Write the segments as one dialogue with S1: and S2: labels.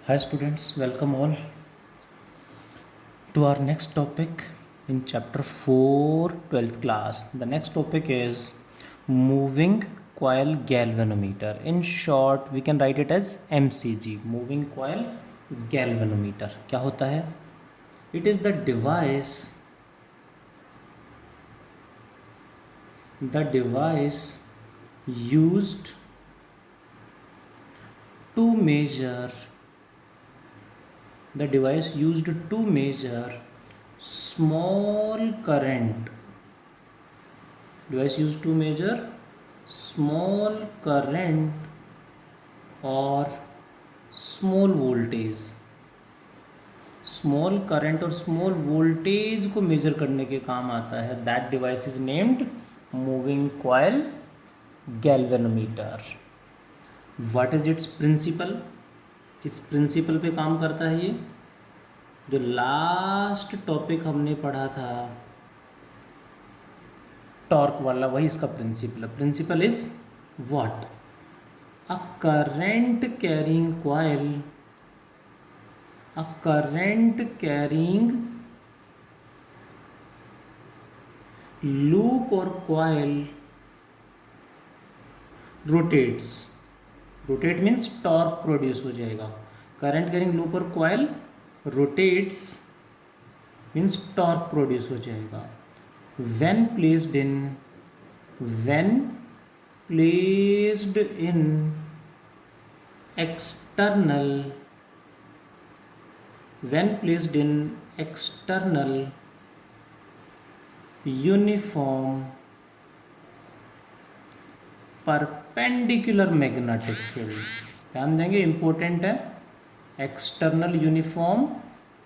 S1: Hi students, welcome all to our next topic in chapter 4, 12th class. The next topic is moving coil galvanometer. In short, we can write it as MCG, moving coil galvanometer. क्या होता है? It is the device used to measure small current device used to measure small current or small current और small voltage को measure करने के काम आता है. That device is named moving coil galvanometer. What is its principle? किस principle पे काम करता है ये? जो लास्ट टॉपिक हमने पढ़ा था टॉर्क वाला, वही इसका प्रिंसिपल है. Principle is what? A current carrying loop और coil rotate means torque produce हो जाएगा. करंट कैरिंग लूप और coil rotates means torque produce हो जाएगा. when placed in external uniform perpendicular magnetic field. ध्यान देंगे, इंपॉर्टेंट है. External uniform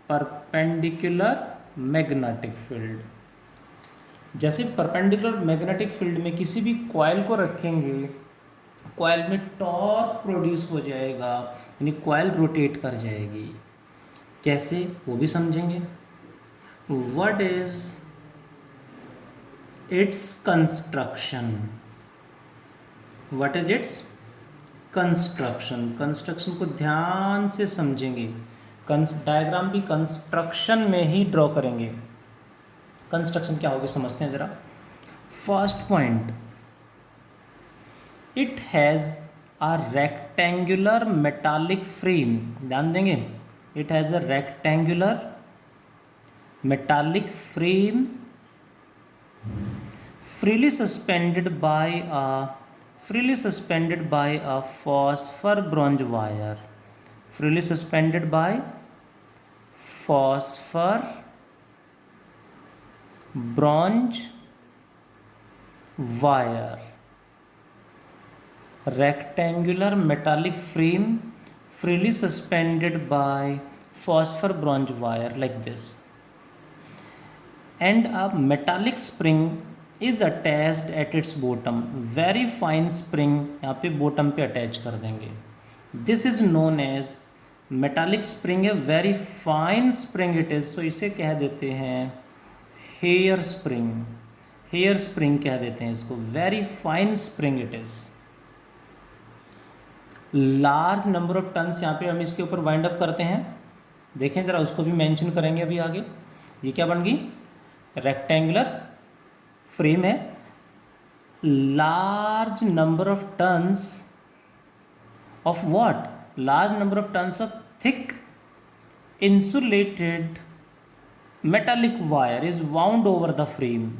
S1: perpendicular magnetic field. जैसे परपेंडिकुलर मैग्नेटिक फील्ड में किसी भी कॉइल को रखेंगे, कॉइल में टॉर्क प्रोड्यूस हो जाएगा, यानी कॉइल रोटेट कर जाएगी. कैसे, वो भी समझेंगे. What is its construction? Construction को ध्यान से समझेंगे. डायग्राम भी कंस्ट्रक्शन में ही ड्रॉ करेंगे. कंस्ट्रक्शन क्या होगी समझते हैं जरा. First point, it has a rectangular metallic frame. ध्यान देंगे, it has a rectangular metallic frame freely suspended by a phosphor bronze wire. Freely suspended by phosphor bronze wire. Rectangular metallic frame freely suspended by phosphor bronze wire like this. And a metallic spring is attached at its bottom. Very fine spring यहाँ पे bottom पे attach कर देंगे. This is known as metallic spring. है very fine spring it is. So इसे कह देते हैं hair spring. hair spring कह देते हैं इसको. very fine spring it is. large number of tons यहाँ पे हम इसके ऊपर वाइंड अप करते हैं. देखें ज़रा, उसको भी मेंशन करेंगे अभी आगे. ये क्या बन गई? रेक्टेंगुलर फ्रेम है. Large number of tons of what? Large number of tons of thick insulated metallic wire is wound over the frame.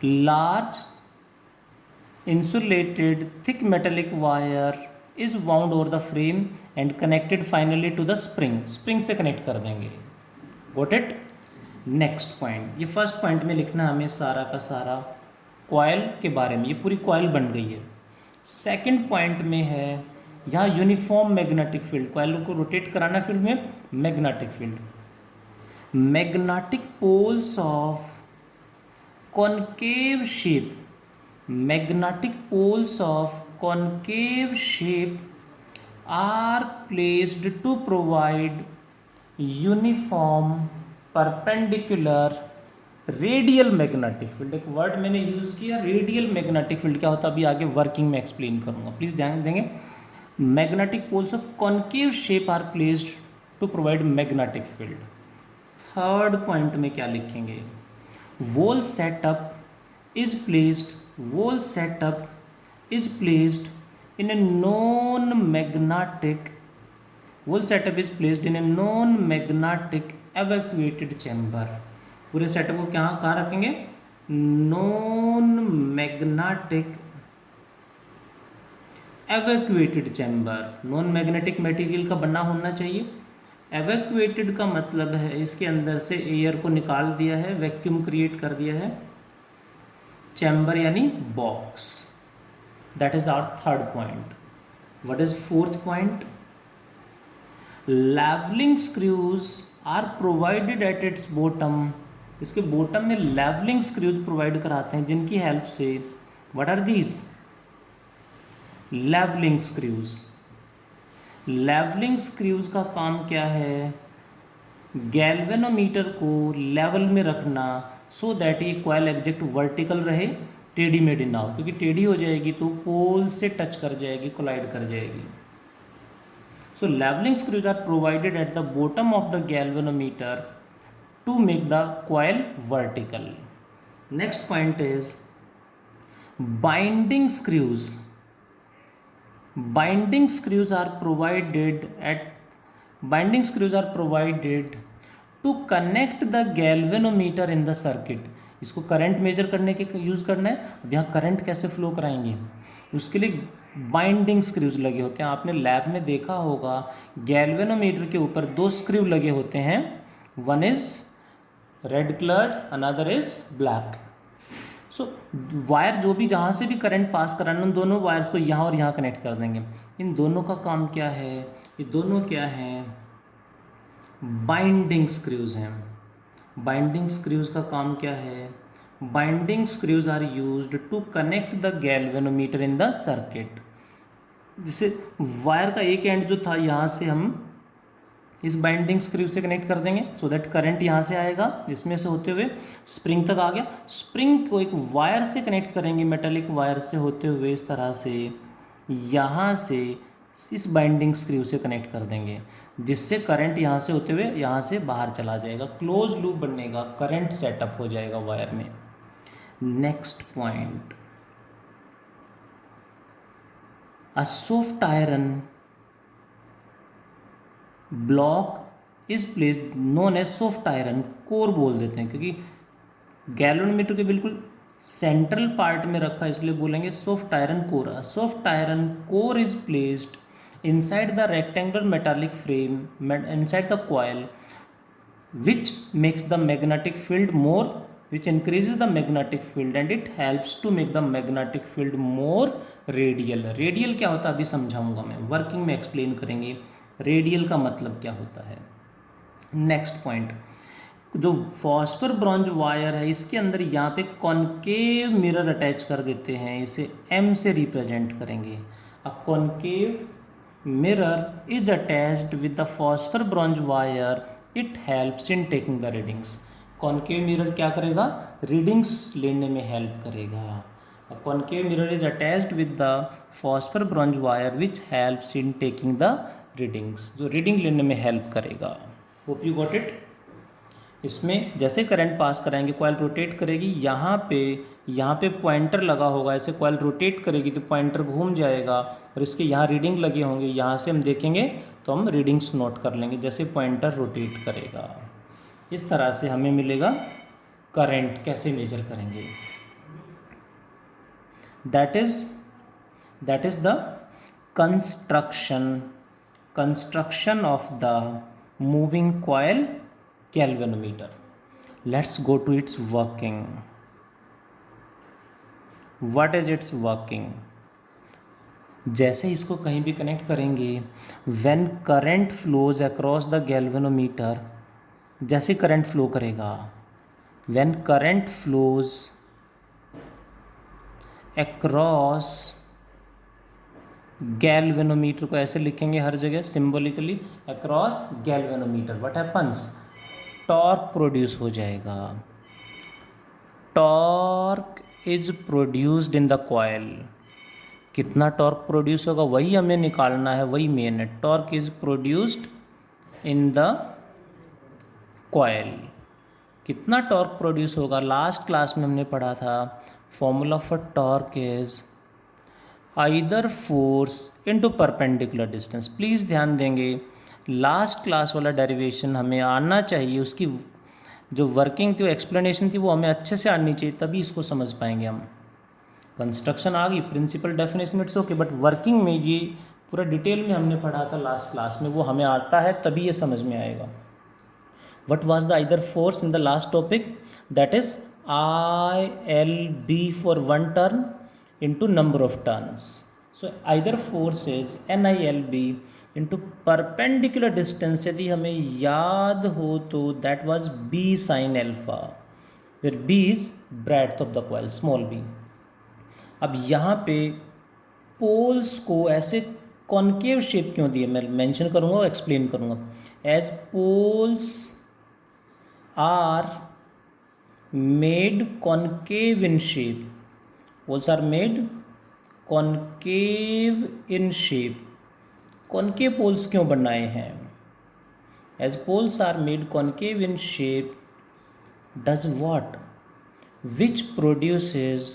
S1: Large insulated thick metallic wire is wound over the frame and connected finally to the spring. spring से connect कर देंगे. Got it? Next point, ये first point में लिखना हमें सारा का सारा कॉइल के बारे में. ये पूरी कॉइल बन गई है. सेकंड पॉइंट में है यहाँ यूनिफॉर्म मैग्नेटिक फील्ड. कॉइल को रोटेट कराना फील्ड में magnetic field. Magnetic poles of concave shape. magnetic poles of concave shape are placed to provide uniform perpendicular radial magnetic field. एक वर्ड मैंने यूज़ किया radial magnetic field. क्या होता है अभी आगे वर्किंग में एक्सप्लेन करूँगा. प्लीज़ ध्यान देंगे. Magnetic poles of concave shape are placed to provide magnetic field. Third point में क्या लिखेंगे, whole setup is placed, whole setup is placed in a non-magnetic, whole setup is placed in a non-magnetic evacuated chamber। पूरे setup को कहाँ रखेंगे, non magnetic evacuated chamber. Non magnetic material का बना होना चाहिए। एवैक्यूएटेड का मतलब है इसके अंदर से एयर को निकाल दिया है, वैक्यूम क्रिएट कर दिया है। चैम्बर यानी box. That is our third point. What is fourth point? Leveling screws are provided at its bottom। इसके बॉटम में लेवलिंग स्क्रूज प्रोवाइड कराते हैं जिनकी हेल्प से, what are these? Levelling screws. Levelling screws का काम क्या है, गैल्वेनोमीटर को लेवल में रखना सो दैट ये कॉइल एग्जैक्ट वर्टिकल रहे, टेढ़ी मेढ़ी ना हो, क्योंकि टेढ़ी हो जाएगी तो पोल से टच कर जाएगी, कोलाइड कर जाएगी। So levelling screws are provided at the bottom of the galvanometer to make the coil vertical. Next point is binding screws. Binding screws are provided to connect the galvanometer in the circuit. इसको current measure करने के use करना है। अब यहाँ current कैसे flow कराएंगे, उसके लिए बाइंडिंग स्क्रूज लगे होते हैं। आपने लैब में देखा होगा गैल्वेनोमीटर के ऊपर 2 स्क्रू लगे होते हैं, one is red coloured, another is black. So wire जो भी जहाँ से भी करंट पास कराना, उन दोनों वायर्स को यहाँ और यहाँ कनेक्ट कर देंगे। इन दोनों का काम क्या है, ये दोनों क्या हैं, बाइंडिंग स्क्रूज हैं। बाइंडिंग स्क्रूज का काम क्या है, binding screws are used to connect the galvanometer in the circuit. जिससे वायर का एक एंड जो था यहाँ से हम इस बाइंडिंग स्क्रू से कनेक्ट कर देंगे, सो दैट करंट यहाँ से आएगा, इसमें से होते हुए स्प्रिंग तक आ गया। स्प्रिंग को एक वायर से कनेक्ट करेंगे, मेटालिक वायर से होते हुए इस तरह से यहाँ से इस बाइंडिंग स्क्रू से कनेक्ट कर देंगे, जिससे करंट यहाँ से होते हुए यहाँ से बाहर चला जाएगा, क्लोज लूप बनेगा, करंट सेटअप हो जाएगा वायर में। Next point, a soft iron block is placed known as soft iron core बोल देते हैं, क्योंकि गैल्वेनोमीटर के बिल्कुल सेंट्रल पार्ट में रखा है, इसलिए बोलेंगे soft iron core. Soft iron core is placed inside the rectangular metallic frame inside the coil, which makes the magnetic field more, which increases the magnetic field and it helps to make the magnetic field more radial। Radial क्या होता है अभी समझाऊंगा मैं, working में explain करेंगे radial का मतलब क्या होता है। नेक्स्ट पॉइंट, जो फॉस्फर ब्रॉन्ज वायर है इसके अंदर यहाँ पे कॉन्केव मिरर अटैच कर देते हैं, इसे M से रिप्रेजेंट करेंगे। A concave mirror is attached with the phosphor bronze wire, it helps in taking the readings। Concave mirror क्या करेगा, रीडिंग्स लेने में हेल्प करेगा। Concave mirror is attached with the phosphor bronze wire which helps in taking the readings, जो reading लेने में help करेगा। Hope you got it. इसमें जैसे करंट पास कराएंगे कॉइल रोटेट करेगी, यहाँ पे पॉइंटर लगा होगा, ऐसे कॉइल रोटेट करेगी तो पॉइंटर घूम जाएगा और इसके यहाँ रीडिंग लगे होंगे, यहाँ से हम देखेंगे तो हम रीडिंग्स नोट कर लेंगे जैसे पॉइंटर रोटेट करेगा। इस तरह से हमें मिलेगा करंट कैसे मेजर करेंगे। That is the construction of the moving coil galvanometer. Let's go to its working. What is its working, जैसे इसको कहीं भी कनेक्ट करेंगे, when current flows across the galvanometer, जैसे करंट फ्लो करेगा, when current flows across galvanometer, को ऐसे लिखेंगे हर जगह symbolically, across galvanometer, what happens, torque produce हो जाएगा। Torque is produced in the coil, कितना टॉर्क प्रोड्यूस होगा वही हमें निकालना है, वही मेन है। Torque is produced in the coil. कितना टॉर्क प्रोड्यूस होगा, लास्ट क्लास में हमने पढ़ा था, formula for torque is either force into perpendicular distance. Please ध्यान देंगे, लास्ट क्लास वाला डेरिवेशन हमें आना चाहिए, उसकी जो वर्किंग थी, वो एक्सप्लेनेशन थी, वो हमें अच्छे से आनी चाहिए, तभी इसको समझ पाएंगे हम। कंस्ट्रक्शन आ गई, principle definition it's okay, but working में जी पूरा डिटेल में हमने पढ़ा था लास्ट क्लास में, वो हमें आता है तभी ये समझ में आएगा। What was the either force in the last topic? That is ILB for one turn into number of turns. So either force is NILB into perpendicular distance. यदि हमें याद हो तो that was B sin alpha, where B is breadth of the coil, small b. अब यहाँ पे poles को ऐसे कॉन्केव शेप क्यों दिए, मैं मेंशन करूँगा और एक्सप्लेन करूँगा। As poles are made concave in shape. Poles are made concave in shape. Concave poles क्यों बनाए हैं? As poles are made concave in shape, does what? Which produces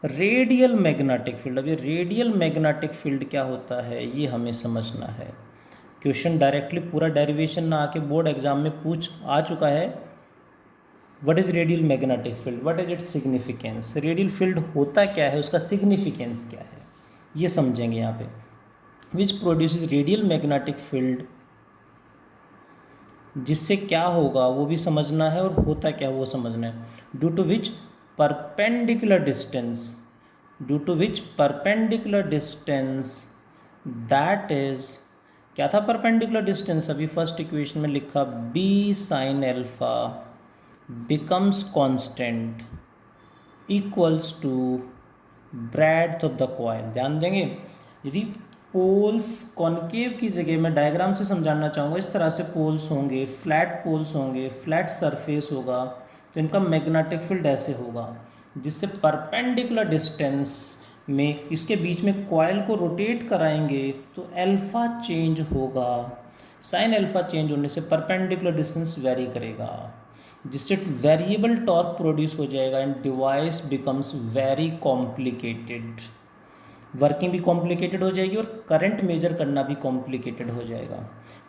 S1: radial magnetic field. अब ये radial magnetic field क्या होता है ये हमें समझना है। क्वेश्चन डायरेक्टली पूरा डेरिवेशन ना आके बोर्ड एग्जाम में पूछ आ चुका है, what is radial magnetic field, what is its significance. Radial field होता क्या है, उसका सिग्निफिकेंस क्या है, ये समझेंगे यहाँ पे। Which produces radial magnetic field, जिससे क्या होगा वो भी समझना है और होता क्या वो समझना है। Due to which perpendicular distance that is, क्या था परपेंडिकुलर डिस्टेंस, अभी फर्स्ट इक्वेशन में लिखा b sin alpha becomes constant equals to breadth of the coil. ध्यान देंगे, यदि पोल्स कॉन्केव की जगह मैं डायग्राम से समझाना चाहूँगा, इस तरह से पोल्स होंगे, फ्लैट पोल्स होंगे, फ्लैट सरफेस होगा, तो इनका मैग्नेटिक फील्ड ऐसे होगा, जिससे परपेंडिकुलर डिस्टेंस में इसके बीच में कॉइल को रोटेट कराएंगे तो अल्फा चेंज होगा। साइन अल्फा चेंज होने से परपेंडिकुलर डिस्टेंस वेरी करेगा, जिससे वेरिएबल टॉर्क प्रोड्यूस हो जाएगा and device becomes very complicated. Working भी कॉम्प्लिकेटेड हो जाएगी और करंट मेजर करना भी कॉम्प्लिकेटेड हो जाएगा।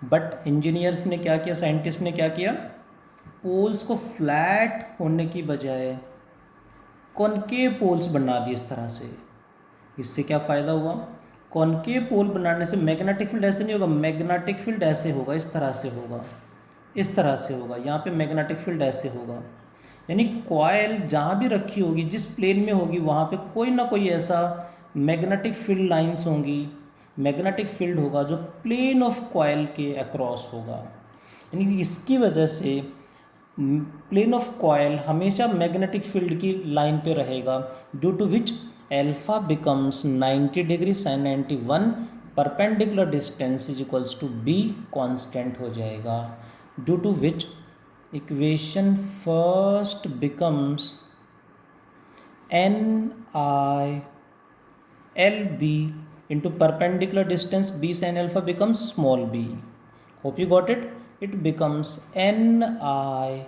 S1: बट इंजीनियर्स ने क्या किया, साइंटिस्ट ने क्या किया, पोल्स को फ्लैट होने की बजाय कॉन्केव पोल्स बना दिए इस तरह से। इससे क्या फ़ायदा हुआ, कॉन्केव पोल बनाने से मैग्नेटिक फील्ड ऐसे नहीं होगा, मैग्नेटिक फील्ड ऐसे होगा, इस तरह से होगा, इस तरह से होगा, यहाँ पे मैग्नेटिक फील्ड ऐसे होगा। यानी कॉइल जहाँ भी रखी होगी, जिस प्लेन में होगी, वहाँ पे कोई ना कोई ऐसा मैग्नेटिक फील्ड लाइंस होंगी, मैग्नेटिक फील्ड होगा जो प्लेन ऑफ कॉइल के अक्रॉस होगा। यानी इसकी वजह से प्लेन ऑफ कॉइल हमेशा मैग्नेटिक फील्ड की लाइन पे रहेगा, due to which alpha becomes 90 degree sine 91, perpendicular distance is equals to b constant हो जाएगा, due to which equation first becomes NILB into perpendicular distance b sin alpha becomes small b. Hope you got it. It becomes NIAB,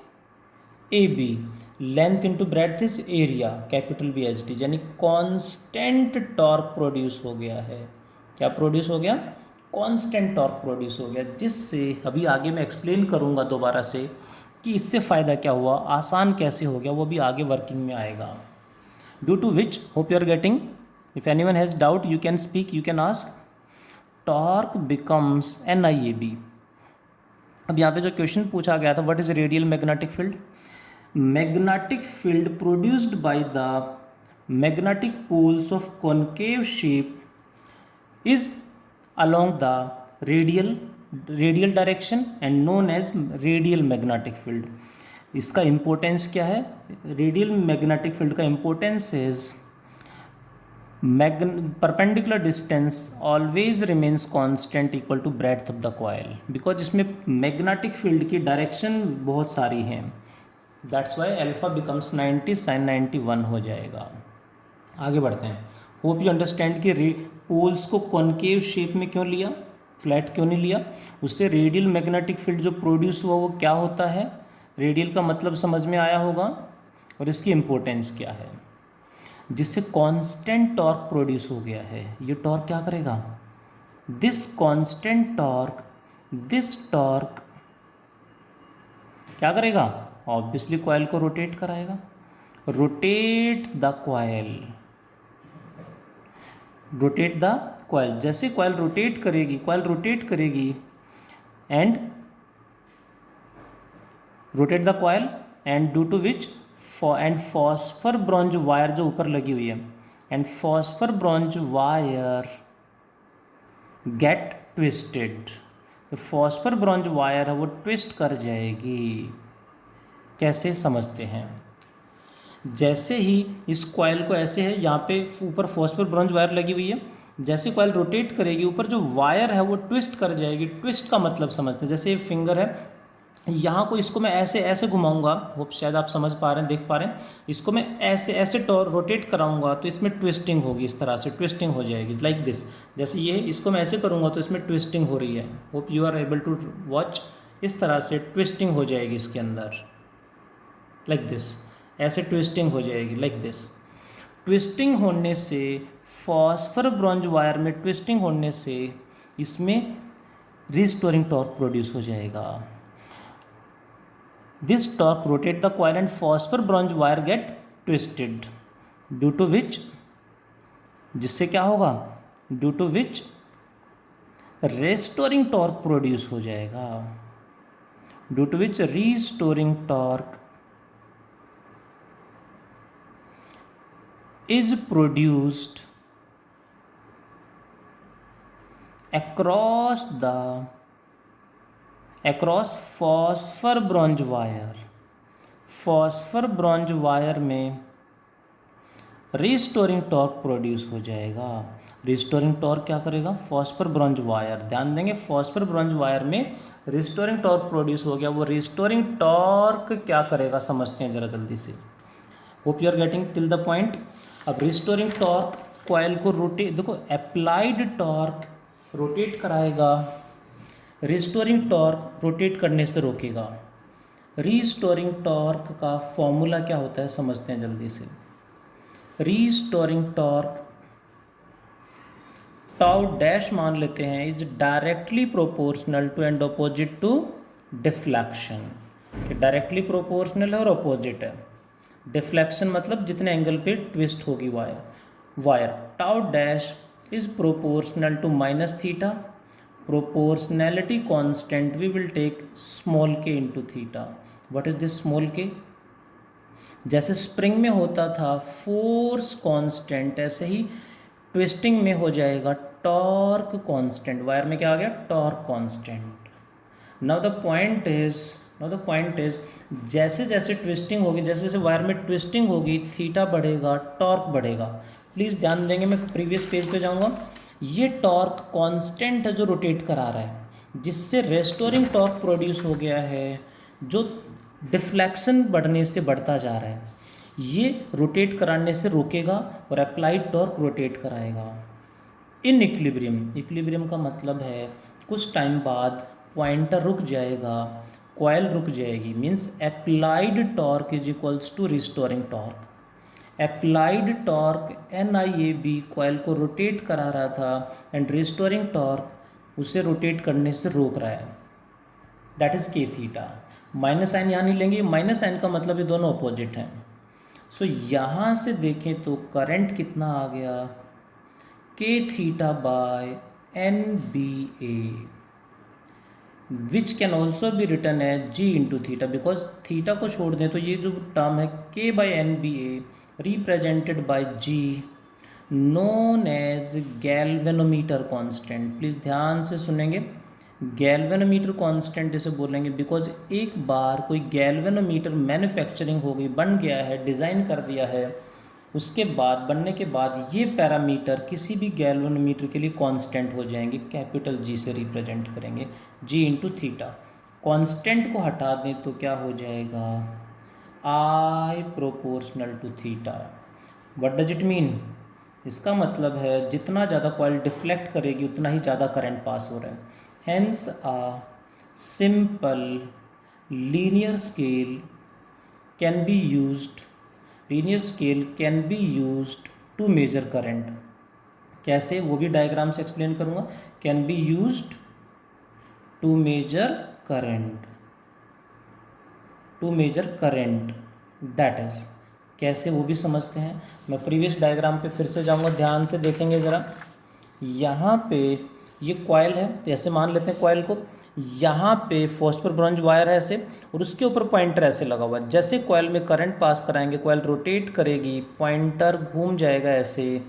S1: length into breadth is area, capital BHD, यानी constant torque produce हो गया है। क्या produce हो गया, constant torque produce हो गया, जिससे अभी आगे मैं एक्सप्लेन करूँगा दोबारा से कि इससे फ़ायदा क्या हुआ, आसान कैसे हो गया, वो भी आगे वर्किंग में आएगा। Due to which, hope you are getting, if anyone has doubt you can speak, you can ask. Torque becomes NIAB। अब यहाँ पे जो क्वेश्चन पूछा गया था, what is radial magnetic field, magnetic field produced by the magnetic poles of concave shape is along the radial direction and known as radial magnetic field. इसका importance क्या है, रेडियल मैग्नेटिक फील्ड का importance is perpendicular distance always remains constant equal to breadth of the coil, because इसमें magnetic field की direction बहुत सारी हैं, that's why alpha becomes 90, sine 91 हो जाएगा। आगे बढ़ते हैं। होप यू अंडरस्टैंड कि पोल्स को कॉनकेव शेप में क्यों लिया, फ्लैट क्यों नहीं लिया। उससे रेडियल मैग्नेटिक फील्ड जो प्रोड्यूस हुआ वो क्या होता है, रेडियल का मतलब समझ में आया होगा और इसकी इम्पोर्टेंस क्या है। जिससे कांस्टेंट टॉर्क प्रोड्यूस हो गया है। ये टॉर्क क्या करेगा, this constant torque, this torque क्या करेगा, ऑब्वियसली कॉइल को रोटेट कराएगा। Rotate the coil, rotate the coil. जैसे कॉइल रोटेट करेगी, कॉइल रोटेट करेगी and rotate the coil and due to which and phosphor bronze wire जो ऊपर लगी हुई है, and phosphor bronze wire get twisted. तो फॉस्फर ब्रॉन्ज वायर है वो ट्विस्ट कर जाएगी। कैसे समझते हैं, जैसे ही इस कॉइल को ऐसे है, यहाँ पे ऊपर फॉस्फर ब्रॉन्ज वायर लगी हुई है, जैसे कॉइल रोटेट करेगी ऊपर जो वायर है वो ट्विस्ट कर जाएगी। ट्विस्ट का मतलब समझते हैं, जैसे ये फिंगर है, यहाँ को इसको मैं ऐसे ऐसे घुमाऊंगा, वो शायद आप समझ पा रहे हैं, देख पा रहे हैं, इसको मैं ऐसे ऐसे रोटेट कराऊंगा तो इसमें ट्विस्टिंग होगी, इस तरह से ट्विस्टिंग हो जाएगी लाइक दिस। जैसे ये इसको मैं ऐसे करूंगा तो इसमें ट्विस्टिंग हो रही है। Hope you are able to watch. इस तरह से ट्विस्टिंग हो जाएगी इसके अंदर लाइक दिस, ऐसे ट्विस्टिंग हो जाएगी लाइक दिस। ट्विस्टिंग होने से फॉस्फर ब्रॉन्ज वायर में ट्विस्टिंग होने से इसमें रिस्टोरिंग टॉर्क प्रोड्यूस हो जाएगा। This torque rotate the coil and phosphor bronze wire get twisted, due to which, जिससे क्या होगा, due to which restoring torque produce हो जाएगा, due to which restoring torque is produced across phosphor bronze wire. Phosphor bronze wire में restoring torque produce हो जाएगा। Restoring torque क्या करेगा, फॉस्फर ब्रॉन्ज वायर, ध्यान देंगे फॉस्फर ब्रॉन्ज वायर में रिस्टोरिंग टॉर्क प्रोड्यूस हो गया। वो रिस्टोरिंग टॉर्क क्या करेगा समझते हैं जरा जल्दी से। Hope you are getting till the point. अब रिस्टोरिंग टॉर्क कॉइल को रोटेट, देखो अप्लाइड टॉर्क रोटेट कराएगा, रिस्टोरिंग टॉर्क रोटेट करने से रोकेगा। रिस्टोरिंग टॉर्क का फॉर्मूला क्या होता है समझते हैं जल्दी से। रिस्टोरिंग टॉर्क टाउ डैश मान लेते हैं, is directly proportional to and opposite to deflection. Directly proportional है और अपोजिट है। डिफ्लेक्शन मतलब जितने एंगल पे ट्विस्ट होगी wire. Tau dash is proportional to minus theta. Proportionality constant we will take small k into theta. What is this small k, जैसे spring में होता था फोर्स कांस्टेंट, ऐसे ही ट्विस्टिंग में हो जाएगा टॉर्क कांस्टेंट। वायर में क्या आ गया, torque constant. Now the point is जैसे जैसे ट्विस्टिंग होगी, जैसे जैसे वायर में ट्विस्टिंग होगी थीटा बढ़ेगा, टॉर्क बढ़ेगा। प्लीज़ ध्यान देंगे, मैं प्रीवियस पेज पे जाऊंगा। ये टॉर्क कांस्टेंट है जो रोटेट करा रहा है, जिससे रेस्टोरिंग टॉर्क प्रोड्यूस हो गया है जो डिफ्लेक्शन बढ़ने से बढ़ता जा रहा है। ये रोटेट कराने से रोकेगा और अप्लाइड टॉर्क रोटेट कराएगा। इन इक्विलिब्रियम का मतलब है कुछ टाइम बाद पॉइंटर रुक जाएगा, कॉइल रुक जाएगी, means applied torque is equals to restoring torque. Applied torque NIAB coil को रोटेट करा रहा था एंड रिस्टोरिंग टॉर्क उसे रोटेट करने से रोक रहा है, that is K theta. Minus sign यहाँ नहीं लेंगे, माइनस साइन का मतलब ये दोनों अपोजिट हैं। सो यहाँ से देखें तो करंट कितना आ गया, K theta by NBA, which can also be written as G into theta. Because theta को छोड़ दें तो ये जो टर्म है K by NBA represented by G known as galvanometer constant. Please ध्यान से सुनेंगे, गैल्वेनोमीटर कांस्टेंट इसे बोलेंगे बिकॉज एक बार कोई गैल्वेनोमीटर मैन्युफैक्चरिंग हो गई, बन गया है, डिज़ाइन कर दिया है, उसके बाद बनने के बाद ये पैरामीटर किसी भी गैल्वेनोमीटर के लिए कांस्टेंट हो जाएंगे, कैपिटल G से रिप्रेजेंट करेंगे, G इंटू थीटा। कांस्टेंट को हटा दें तो क्या हो जाएगा, I proportional to theta. What does it mean? इसका मतलब है जितना ज़्यादा कॉइल डिफ्लेक्ट करेगी उतना ही ज़्यादा करंट पास हो रहा है। Hence a simple linear scale can be used, linear scale can be used to measure current. कैसे, वो भी डायग्राम से एक्सप्लेन करूँगा। Can be used to measure current, to measure current, that is कैसे वो भी समझते हैं। मैं प्रीवियस डायग्राम पे फिर से जाऊंगा, ध्यान से देखेंगे ज़रा। यहाँ पे ये कॉइल है, तो ऐसे मान लेते हैं कॉइल को। यहाँ पे फॉस्फर ब्रॉन्ज वायर है ऐसे, और उसके ऊपर पॉइंटर ऐसे लगा हुआ है। जैसे कॉइल में करंट पास कराएंगे, कॉइल रोटेट करेगी, पॉइंटर घूम जाएगा ऐसे,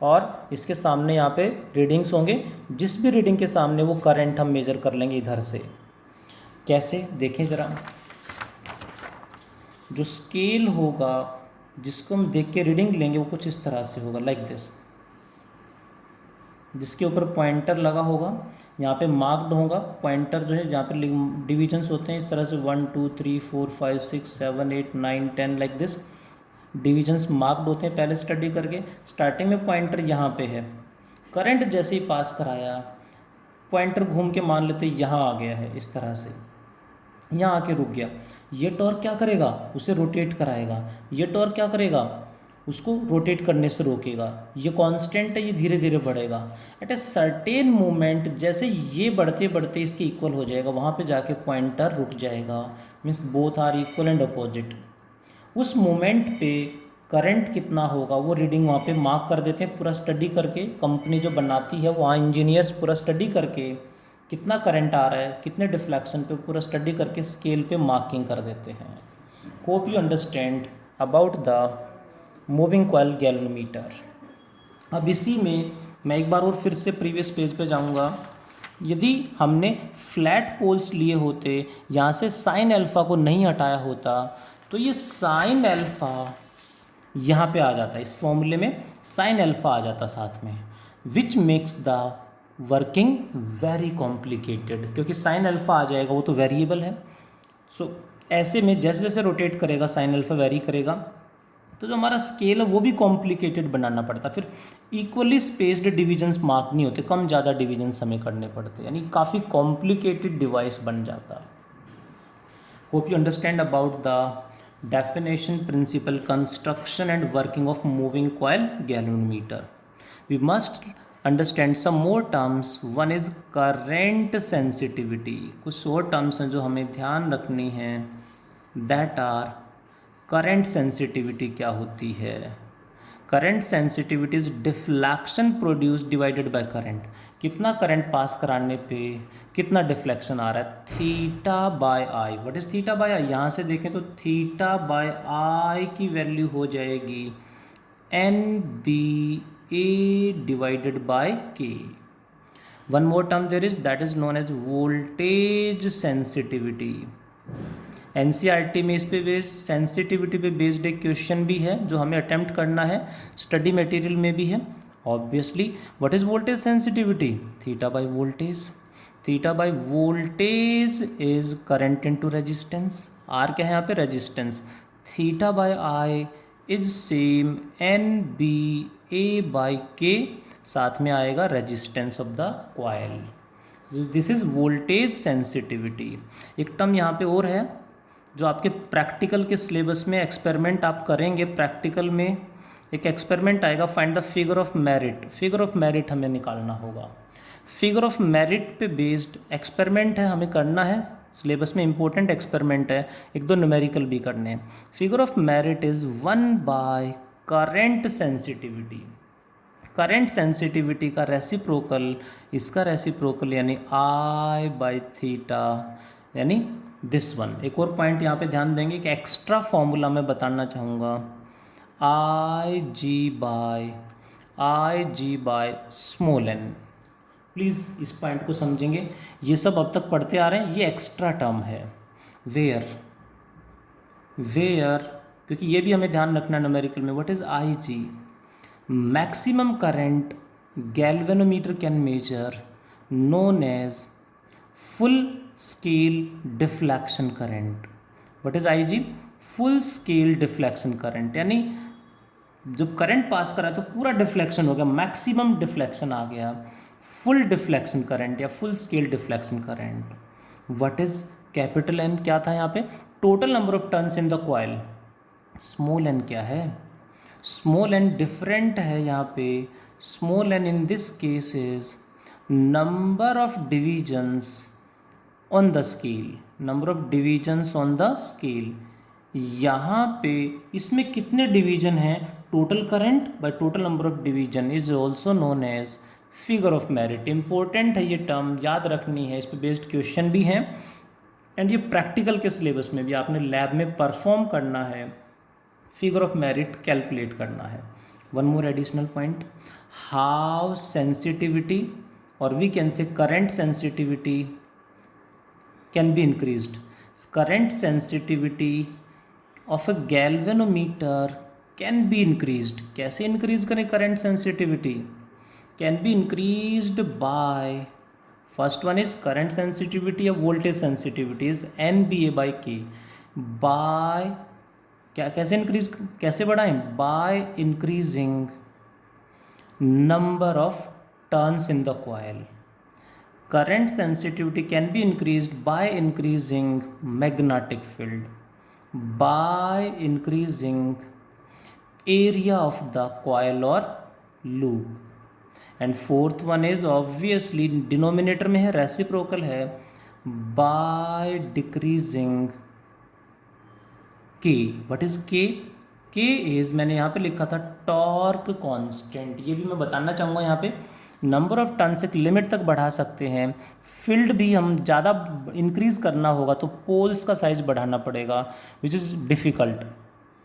S1: और इसके सामने यहाँ पे रीडिंग्स होंगे। जिस भी रीडिंग के सामने वो करंट हम मेजर कर लेंगे इधर से। कैसे, देखें ज़रा। जो स्केल होगा जिसको हम देख के रीडिंग लेंगे वो कुछ इस तरह से होगा, लाइक दिस, जिसके ऊपर पॉइंटर लगा होगा। यहाँ पे मार्क्ड होगा पॉइंटर, जो है जहाँ पे डिविजन्स होते हैं इस तरह से 1 2 3 4 5 6 7 8 9 10 लाइक दिस। डिविजन्स मार्क्ड होते हैं पहले स्टडी करके। स्टार्टिंग में पॉइंटर यहाँ पे है, करंट जैसे ही पास कराया पॉइंटर घूम के मान लेते यहाँ आ गया है इस तरह से, यहाँ आके रुक गया। ये टॉर्क क्या करेगा, उसे रोटेट कराएगा। ये टॉर्क क्या करेगा, उसको रोटेट करने से रोकेगा। ये कांस्टेंट है, ये धीरे धीरे बढ़ेगा। एट ए सर्टेन मोमेंट जैसे ये बढ़ते बढ़ते इसके इक्वल हो जाएगा, वहाँ पे जाके पॉइंटर रुक जाएगा। Means both are equal and opposite. उस मोमेंट पे करंट कितना होगा वो रीडिंग वहाँ पे मार्क कर देते हैं, पूरा स्टडी करके। कंपनी जो बनाती है वहाँ इंजीनियर्स पूरा स्टडी करके कितना करंट आ रहा है, कितने डिफ्लेक्शन पे, पूरा स्टडी करके स्केल पे मार्किंग कर देते हैं। Hope you understand about the moving coil galvanometer. अब इसी में मैं एक बार और फिर से प्रीवियस पेज पे जाऊंगा। यदि हमने फ्लैट पोल्स लिए होते, यहाँ से साइन अल्फ़ा को नहीं हटाया होता, तो ये साइन अल्फ़ा यहाँ पे आ जाता, इस फॉर्मूले में साइन अल्फ़ा आ जाता साथ में, which makes the working very complicated. क्योंकि साइन अल्फ़ा आ जाएगा, वो तो वेरिएबल है। सो ऐसे में जैसे जैसे रोटेट करेगा साइन अल्फ़ा वेरी करेगा, तो जो हमारा स्केल है वो भी कॉम्प्लिकेटेड बनाना पड़ता। फिर इक्वली स्पेस्ड डिविजन्स मार्क नहीं होते, कम ज़्यादा डिविजन्स हमें करने पड़ते, यानी काफ़ी कॉम्प्लिकेटेड डिवाइस बन जाता। Hope you understand about the definition, principle, construction and working of moving coil galvanometer. We must understand some more terms. One is current sensitivity. कुछ और टर्म्स हैं जो हमें ध्यान रखनी है, दैट आर करंट सेंसिटिविटी क्या होती है। Current sensitivity is deflection produce divided by current. कितना करंट पास कराने पे कितना डिफ्लेक्शन आ रहा है, theta by I. What is theta by I? यहाँ से देखें तो थीटा बाय आई की वैल्यू हो जाएगी N B A divided by k. One more term there is, that is known as voltage sensitivity. NCERT में इस पे बेस्ड, सेंसिटिविटी पे बेस्ड एक क्वेश्चन भी है जो हमें अटेम्प्ट करना है, स्टडी मटेरियल में भी है obviously. What is voltage sensitivity? Theta by voltage. Theta by voltage is current into resistance. R क्या है यहाँ पे? Resistance. Theta by I is same N B A by K, साथ में आएगा resistance of the coil. This is voltage sensitivity. एक term यहाँ पे और है जो आपके प्रैक्टिकल के सिलेबस में एक्सपेरिमेंट आप करेंगे। प्रैक्टिकल में एक एक्सपेरिमेंट आएगा, find the figure of merit. Figure of merit हमें निकालना होगा। फिगर ऑफ मेरिट पे बेस्ड एक्सपेरिमेंट है, हमें करना है, सिलेबस में इंपॉर्टेंट एक्सपेरिमेंट है, एक दो न्यूमेरिकल भी करने हैं। Figure of merit is 1 by current sensitivity. Current sensitivity का रेसिप्रोकल, इसका रेसिप्रोकल यानी आई बाय थीटा, यानी दिस वन। एक और पॉइंट यहाँ पे ध्यान देंगे कि एक्स्ट्रा फॉर्मूला मैं बताना चाहूँगा, आई जी बाय स्मॉल एन। प्लीज़ इस पॉइंट को समझेंगे, ये सब अब तक पढ़ते आ रहे हैं, ये एक्स्ट्रा टर्म है। वेयर, क्योंकि ये भी हमें ध्यान रखना है न्यूमेरिकल में। What is I G? Maximum current galvanometer can measure known as full scale deflection current. What is IG? Full scale deflection current, यानी जब करंट पास करा तो पूरा डिफ्लेक्शन हो गया, मैक्सिमम डिफ्लेक्शन आ गया, फुल डिफ्लेक्शन करंट या full scale deflection current. What is capital N क्या था यहाँ पे? Total number of turns in the coil. Small N क्या है? स्मॉल एन डिफरेंट है यहाँ पे। Small N in this case is number of divisions on the scale, number of divisions on the scale. यहाँ पे इसमें कितने डिवीजन हैं? Total current by total number of division is also known as figure of merit. Important है ये term, याद रखनी है, इस पे बेस्ड क्वेश्चन भी हैं एंड ये प्रैक्टिकल के सिलेबस में भी आपने लैब में परफॉर्म करना है, फिगर ऑफ मेरिट कैलकुलेट करना है। One more additional point, how sensitivity और we can say current sensitivity can be increased. Current sensitivity of a galvanometer can be increased. कैसे increase करें current sensitivity? Can be increased by, first one is current sensitivity or voltage sensitivity is NBA by K. By क्या कैसे increase कैसे बढ़ाएं? By increasing number of turns in the coil. Current sensitivity can be increased by increasing magnetic field, by increasing area of the coil or loop. And fourth one is obviously denominator में है, reciprocal है, by decreasing K. What is K? K is मैंने यहाँ पे लिखा था torque constant. ये भी मैं बताना चाहूँगा यहाँ पे, नंबर ऑफ टर्न्स एक लिमिट तक बढ़ा सकते हैं। फील्ड भी हम ज़्यादा इंक्रीज़ करना होगा तो पोल्स का साइज़ बढ़ाना पड़ेगा, विच इज़ डिफ़िकल्ट,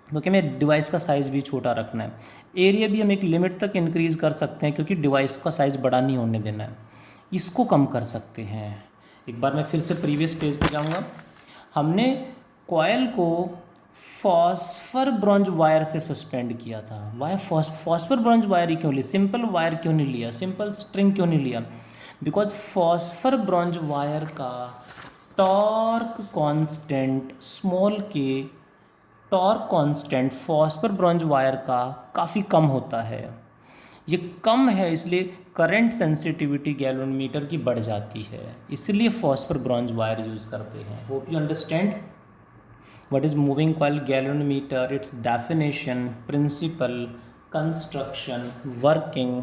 S1: क्योंकि हमें डिवाइस का साइज़ भी छोटा रखना है। एरिया भी हम एक लिमिट तक इंक्रीज़ कर सकते हैं, क्योंकि डिवाइस का साइज़ बड़ा नहीं होने देना है। इसको कम कर सकते हैं। एक बार मैं फिर से प्रीवियस पेज पे जाऊँगा। हमने कॉयल को फॉस्फर ब्रॉन्ज वायर से सस्पेंड किया था। वायर फॉस्फर ब्रॉन्ज वायर ही क्यों लिया? सिंपल वायर क्यों नहीं लिया? सिंपल स्ट्रिंग क्यों नहीं लिया? बिकॉज फॉस्फर ब्रॉन्ज वायर का टॉर्क कांस्टेंट स्मॉल के, torque constant phosphor bronze wire का काफ़ी कम होता है। ये कम है, इसलिए करंट सेंसिटिविटी गैल्वेनोमीटर की बढ़ जाती है, इसलिए फॉस्फर ब्रॉन्ज वायर यूज़ करते हैं। Hope you understand what is moving coil galvanometer, its definition, principle, construction, working,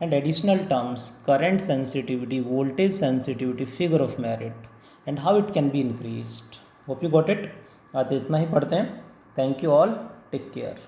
S1: and additional terms, current sensitivity, voltage sensitivity, figure of merit, and how it can be increased. Hope you got it. आज इतना ही पढ़ते हैं। Thank you all. Take care.